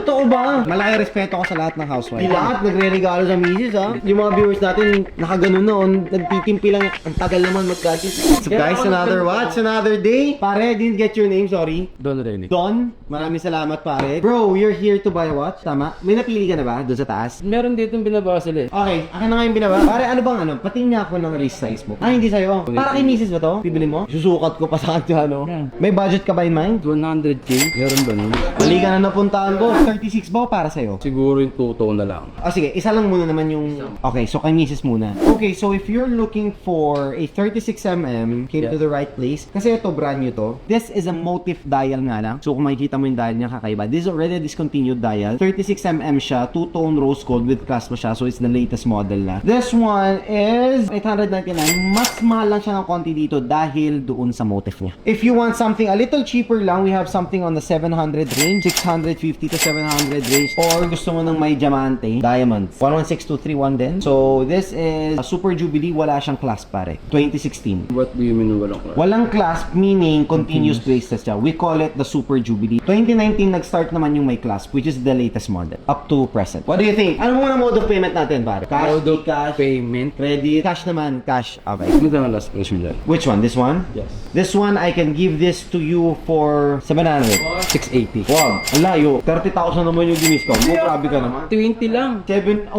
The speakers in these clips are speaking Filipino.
Totoo ba? Malaki respeto ko sa lahat ng housewife. Di lahat nagre-regalo sa misis ha. Yung mga viewers natin, nakaganon na on. Nagtitimpi lang. Ang tagal naman mag-gadget. So guys, another watch, another day. Pare, I didn't get your name, sorry. Don Rene. Don, maraming salamat pare. Bro, you're here to buy a watch, tama? May napili ka na ba doon sa taas? Meron dito binabasal eh. Okay, akin na nga yung binaba. Pare, ano bang ano? Patingin niya ako ng wrist size mo. Ah, hindi sa'yo. Para kay misis ba to? Bibili mo? Susukat ko pa sa kanya, no? Yeah. May budget ka ba in mind? 100k? Meron ba nun? Mali ka na napuntahan ko. 36 ba o para sa'yo? Siguro yung totoo na lang. Ah, sige, isa lang muna naman yung... Okay, so kay misis muna. Okay, so if you're looking for a 36mm, came to the right place. Kasi ito, brand new to. This is a motif dial nga lang. So kung makikita mo yung dial niya, kakaiba. This is already a discontinued dial. 36mm siya, two-tone rose gold with clasp siya. So it's the latest model na. This one is 899. Mas mahal lang siya ng konti dito dahil doon sa motif niya. If you want something a little cheaper lang, we have something on the 700 range, 650 to 700 range. Or gusto mo ng may diamante, diamond. 116231 din. So this is a Super Jubilee, wala siyang clasp pare. 2016. What do you mean walang class? Walang clasp meaning continuous bracelet siya. We call it the Super Jubilee. 2019 nag-start naman yung may clasp, which is the latest model up to present. What do you think? Ano muna mode of payment natin pare? Cash, Mode of cash, payment? credit, cash naman, cash. Okay. Ano na last price mo dyan? Which one? This one? Yes. This one, I can give this to you for 700. 680. Wag, ang layo. 30,000 naman yung discount mo. Grabe ka naman. 20 lang. 709,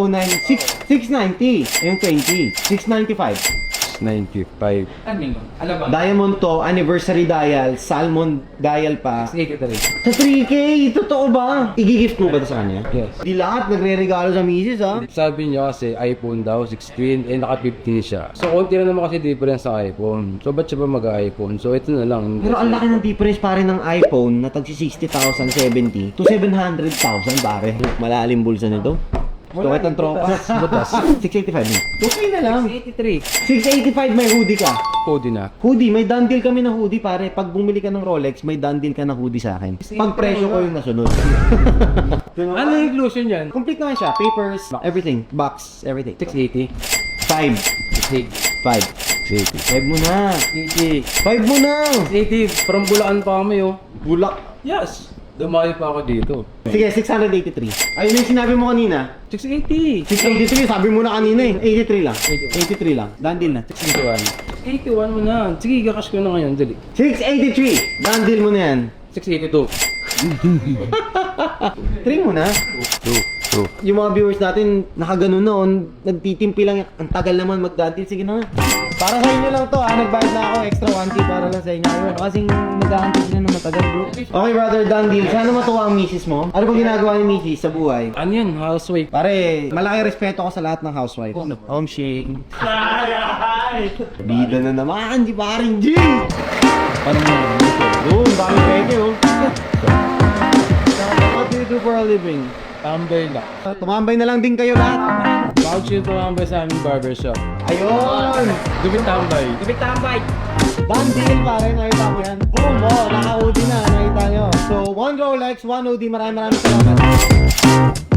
690. Yung 20. 695. 95. Ano yun? Alam ba? Diamond to, anniversary dial, salmon dial pa. 683. Sa 3K, totoo ba? I-gift mo ba ito sa kanya? Yes. Di lahat nagre-regalo sa misis ha. Sabi niya kasi iPhone daw, 16, eh naka 15 siya. So konti na naman kasi difference sa iPhone. So ba't siya ba mag-iPhone? So ito na lang. Pero ang laki ng difference pare ng iPhone na tag 60,000, 70 to 700,000 pare. Malalim bulsa nito. So itong tropa. Butas. 685 din. Okay na lang. 683. 685 may hoodie ka. Pwede na. Hoodie, may dandil kami ng hoodie pare. Pag bumili ka ng Rolex, may dandil ka ng hoodie sa akin. Pag presyo ko yung nasunod. Ano yung inclusion yan? Complete naman siya. Papers, everything. Box, everything. 680. 5. 680. 5. 5 mo na. 680. 5 mo na. 680. From Bulacan pa kami oh. Bulak. Yes. Dumayo pa ako dito. Sige, 683. Ayun yung sinabi mo kanina. 680. 683, sabi mo na kanina eh. 83 lang. 83 83. lang. Dandil na. 81. 81 mo na. Sige, kakas ko na ngayon. Dali. 683. Dandil mo na yan. 682. 3 mo na. 2. Yung mga viewers natin, nakaganon na on. Nagtitimpi lang. Ang tagal naman mag-dandil. Sige na nga. Para sa inyo lang to ha. Nagbayad na ako extra 1K para lang sa inyo. Ayun, kasing mag-dandil na naman tagal bro. Okay brother Dandil, sana matuwa ang misis mo. Ano bang ginagawa ni misis sa buhay? Ano yan? Housewife. Pare, malaki respeto ko sa lahat ng housewife. Home shake. Bida na naman, di ba rin, G? Parang Doon, dami peke, oh. What do you do for a living? tambay na. Tumambay na lang din kayo lahat. Vouch yung tumambay sa aming barbershop. Ayun! Gupit tambay. Dandil, pare, nakita mo yan. Boom, oh, naka-hoodie na, nakita nyo. So, 1 Rolex, 1 hoodie, maraming salamat.